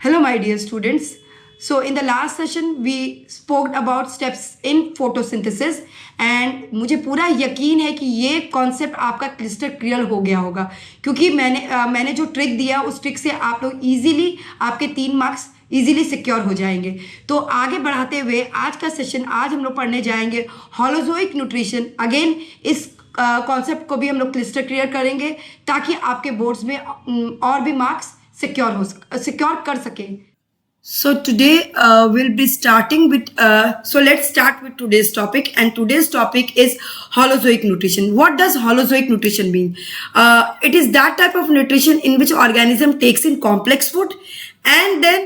Hello, my dear students. So, in the last session, we spoke about steps in photosynthesis and मुझे पूरा यकीन है कि ये कॉन्सेप्ट आपका क्लिस्टर क्लियर हो गया होगा क्योंकि मैंने जो ट्रिक दिया उस ट्रिक से आप लोग इजीली आपके 3 मार्क्स इजीली सिक्योर हो जाएंगे। तो आगे बढ़ाते हुए आज का सेशन आज हम लोग पढ़ने जाएंगे हॉलोजोइक न्यूट्रिशन। अगेन इस कॉन्सेप्ट को भी हम लोग क्लिस्टर क्लियर करेंगे ताकि आपके बोर्ड्स में और भी मार्क्स सिक्योर कर सके। So today we'll be starting with so let's start with today's topic, and today's topic is holozoic nutrition. What does holozoic nutrition mean? It is that type of nutrition in which organism takes in complex food, and then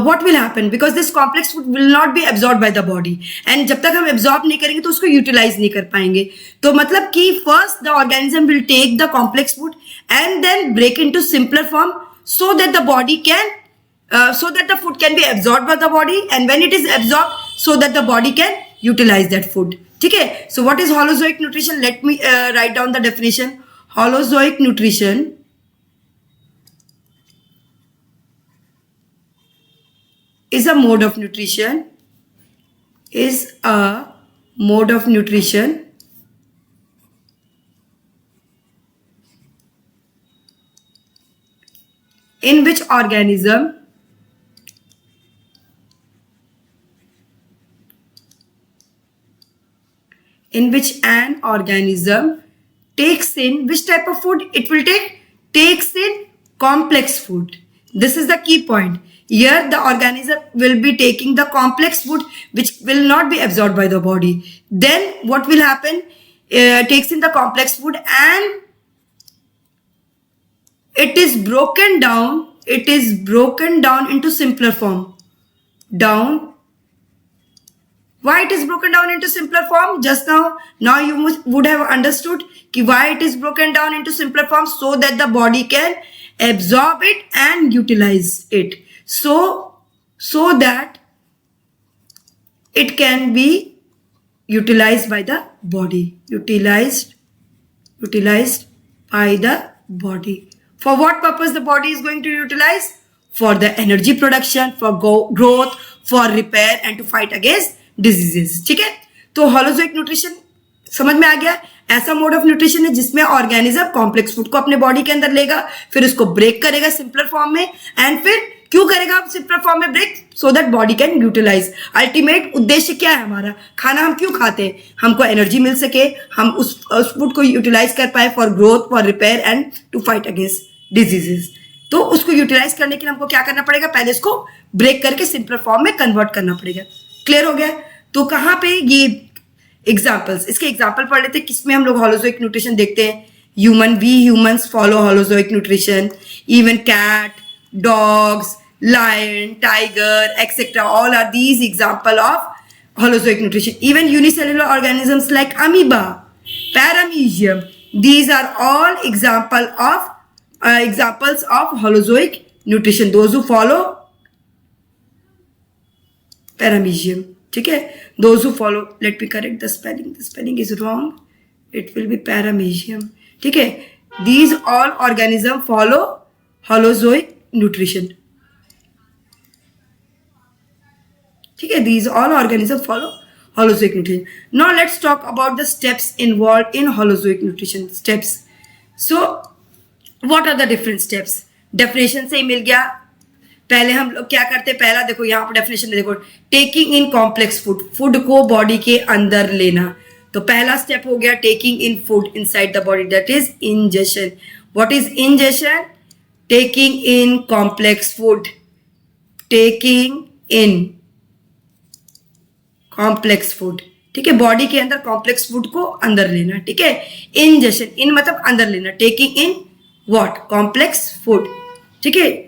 what will happen, because this complex food will not be absorbed by the body, and जब तक हम absorb नहीं करेंगे तो उसको utilize नहीं कर पाएंगे। तो मतलब कि first the organism will take the complex food and then break into simpler form so that the body can so that the food can be absorbed by the body, and when it is absorbed so that the body can utilize that food. ठीक है? So what is holozoic nutrition? Let me write down the definition. Holozoic nutrition is a mode of nutrition in which an organism takes in which type of food it will takes in complex food. This is the key point. Here the organism will be taking the complex food which will not be absorbed by the body. Then what will happen? Takes in the complex food and it is broken down into simpler form. Why it is broken down into simpler form? Just now you would have understood why it is broken down into simpler form, so that the body can absorb it and utilize it. So that it can be utilized by the body. Utilized by the body. For what purpose the body is going to utilize? For the energy production, for growth, for repair, and to fight against diseases. ठीक है, तो हॉलोजोइक nutrition समझ में आ गया। ऐसा mode of nutrition है जिसमें organism complex food को अपने बॉडी के अंदर लेगा, फिर उसको ब्रेक करेगा सिंपलर फॉर्म में, एंड फिर क्यों करेगा सिंपलर फॉर्म में break? So that body can utilise. Ultimate उद्देश्य क्या है हमारा? खाना हम क्यों खाते हैं? हमको एनर्जी मिल सके, हम उस फूड को यूटिलाइज कर पाए for growth, for repair and to fight against diseases. तो उसको यूटिलाइज करने के लिए हमको क्या करना पड़ेगा? पहले इसको ब्रेक करके सिंपलर फॉर्म में कन्वर्ट करना पड़ेगा। क्लियर हो गया? तो कहां पे ये एग्जांपल्स, इसके एग्जांपल पढ़ लेते हैं किसमें हम लोग हॉलोजोइक न्यूट्रिशन देखते हैं। We humans follow holozoic nutrition, even cat, dogs, lion, tiger etcetera, all are these example of holozoic nutrition. Even unicellular organisms like amoeba, paramecium, these are all examples of holozoic nutrition. Those who follow paramecium. ठीक है, those who follow, let me correct the spelling is wrong, it will be paramecium. ठीक है, these all organism follow holozoic nutrition. ठीक है, these all organism follow holozoic nutrition. Now let's talk about the steps involved in holozoic nutrition. Steps. So what are the different steps? Definition से ही मिल गया। पहले हम लोग क्या करते हैं? पहला देखो यहाँ पर डेफिनेशन देखो, taking in complex food, food को बॉडी के अंदर लेना। तो पहला स्टेप हो गया taking in food inside the body, that is ingestion. What is ingestion? Taking in complex food, taking in complex food. ठीक है, बॉडी के अंदर कॉम्प्लेक्स फूड को अंदर लेना। ठीक है, इंजेशन, इन मतलब अंदर लेना, taking in what? Complex food. ठीक है,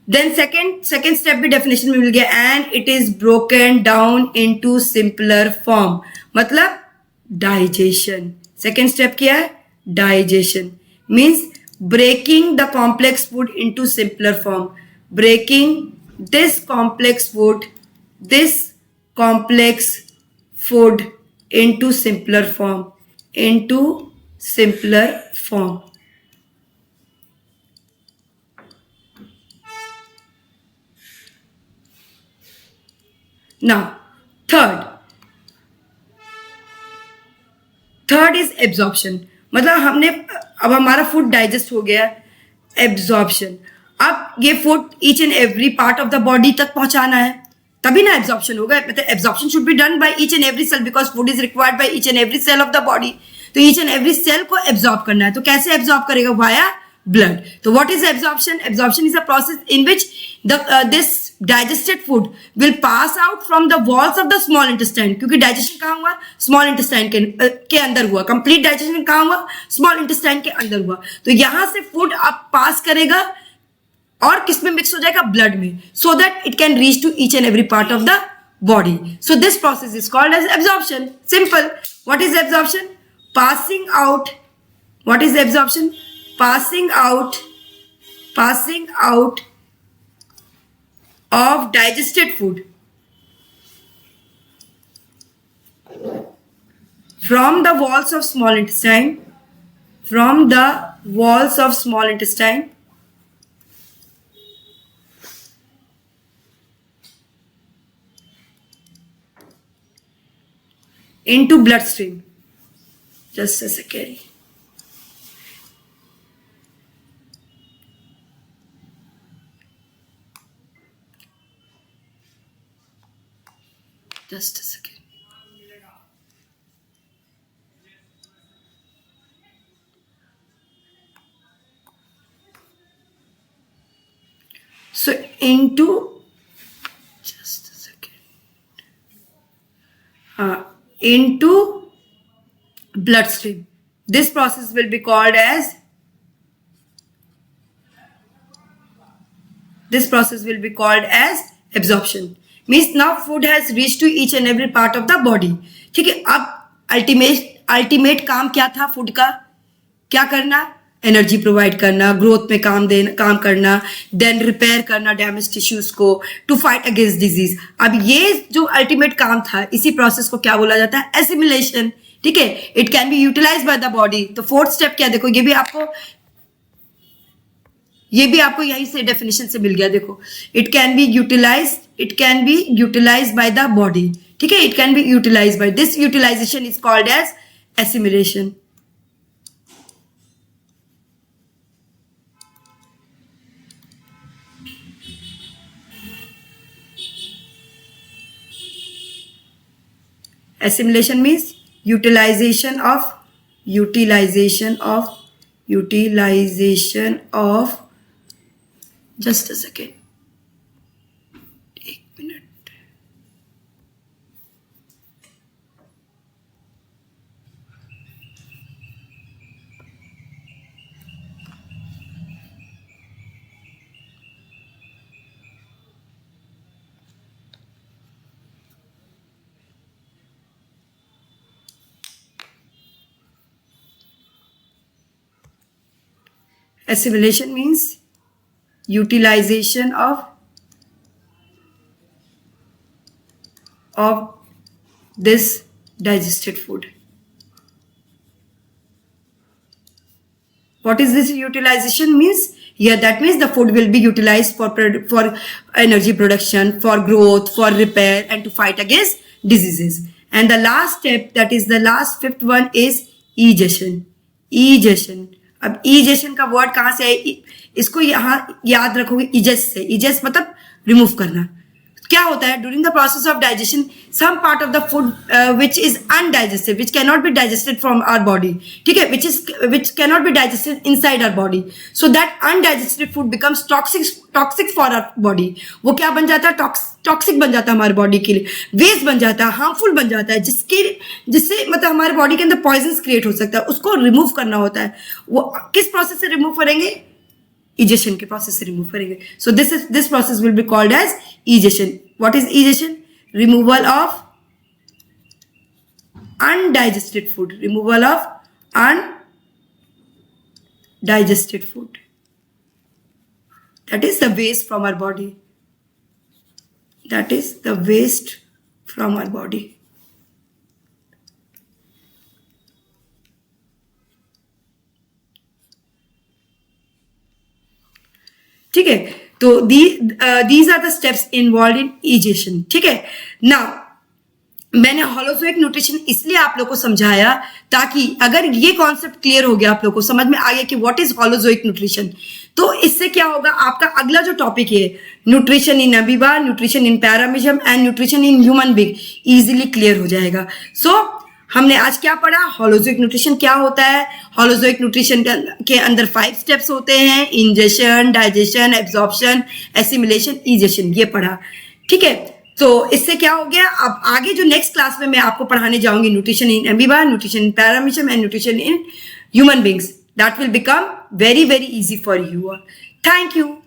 देन सेकेंड स्टेप भी डेफिनेशन में मिल गया, and it is broken down into simpler form, मतलब डाइजेशन। सेकेंड स्टेप क्या है? Digestion means breaking the complex food into simpler form, breaking this complex food into simpler form, now third is absorption, मतलब हमने अब हमारा food digest हो गया, absorption, अब ये food each and every part of the body तक पहुंचाना है, तभी ना एब्जॉर्प्शन होगा, मतलब absorption should be done by each and every cell because food is required by each and every cell of the body, तो ईच एंड एवरी सेल को absorb करना है, तो कैसे एब्जॉर्ब करेगा, via blood. So what is absorption? Absorption is a process in which this digested food will pass out from the walls of the small intestine, क्योंकि digestion कहाँ हुआ, small intestine के अंदर हुआ, complete digestion कहाँ हुआ, small intestine के अंदर हुआ, तो यहाँ से food आप pass करेगा और किस में mix हो जाएगा, blood में, so that it can reach to each and every part of the body. So this process is called as absorption. Simple. What is absorption? Passing out. What is absorption? Passing out of digested food from the walls of small intestine, into bloodstream. Just a second. Just a second. So into, just a second. Into bloodstream. This process will be called as absorption. Means now food has reached to each and every part of the body. ठीक है, अब ultimate काम क्या था food का, क्या करना, energy provide करना, ग्रोथ में काम करना, देन रिपेयर करना डैमेज टिश्यूज को, टू फाइट अगेंस्ट डिजीज. अब ये जो अल्टीमेट काम था, इसी प्रोसेस को क्या बोला जाता है, एसिमिलेशन. ठीक है, it can be utilise by the body. तो फोर्थ स्टेप क्या, देखो ये भी आपको यहीं से डेफिनेशन से मिल गया. देखो, it can be utilise by the body. ठीक है, it can be utilise by, this utilisation is called as assimilation. Assimilation means utilization of just a second, एक minute. Assimilation means utilization of this digested food. What is this utilization means? Yeah, that means the food will be utilized for energy production, for growth, for repair, and to fight against diseases. And the last step, that is the last fifth one, is egestion. अब egestion का word कहां से है, इसको यहां याद रखोगे, इजेस से. इजेस मतलब रिमूव करना. क्या होता है, during the process of digestion some part of the food which is undigested, which cannot be digested from our body. ठीक है, which cannot be digested inside our body, so that undigested food becomes toxic for our body. वो क्या बन जाता है, toxic बन जाता है हमारे बॉडी के लिए, वेस्ट बन जाता है, हार्मफुल बन जाता है, जिससे मतलब हमारे बॉडी के अंदर पॉइजन क्रिएट हो सकता है. उसको रिमूव करना होता है. वो किस प्रोसेस से रिमूव करेंगे, egestion के प्रोसेस से रिमूव करेंगे. So this process will be called as egestion. What is egestion? Removal of undigested food. Removal of undigested food. That is the waste from our body. That is the waste from our body. ठीक है, तो these are the steps involve in egestion, ठीक है। Now मैंने holozoic nutrition इसलिए आप लोग को समझाया ताकि अगर ये कॉन्सेप्ट क्लियर हो गया, आप लोग को समझ में आ गया कि व्हाट इज होलोजोइक न्यूट्रिशन, तो इससे क्या होगा, आपका अगला जो टॉपिक है nutrition in amoeba, nutrition in paramecium and nutrition in human being easily clear हो जाएगा। सो हमने आज क्या पढ़ा, होलोजोइक न्यूट्रिशन क्या होता है। होलोजोइक न्यूट्रिशन के अंदर 5 स्टेप्स होते हैं, ingestion, digestion, absorption, assimilation, egestion, ये पढ़ा, ठीक है। तो इससे क्या हो गया, अब आगे जो नेक्स्ट क्लास में मैं आपको पढ़ाने जाऊंगी nutrition in amoeba, nutrition in paramecium and nutrition in human beings, that will become very easy for you all. Thank you.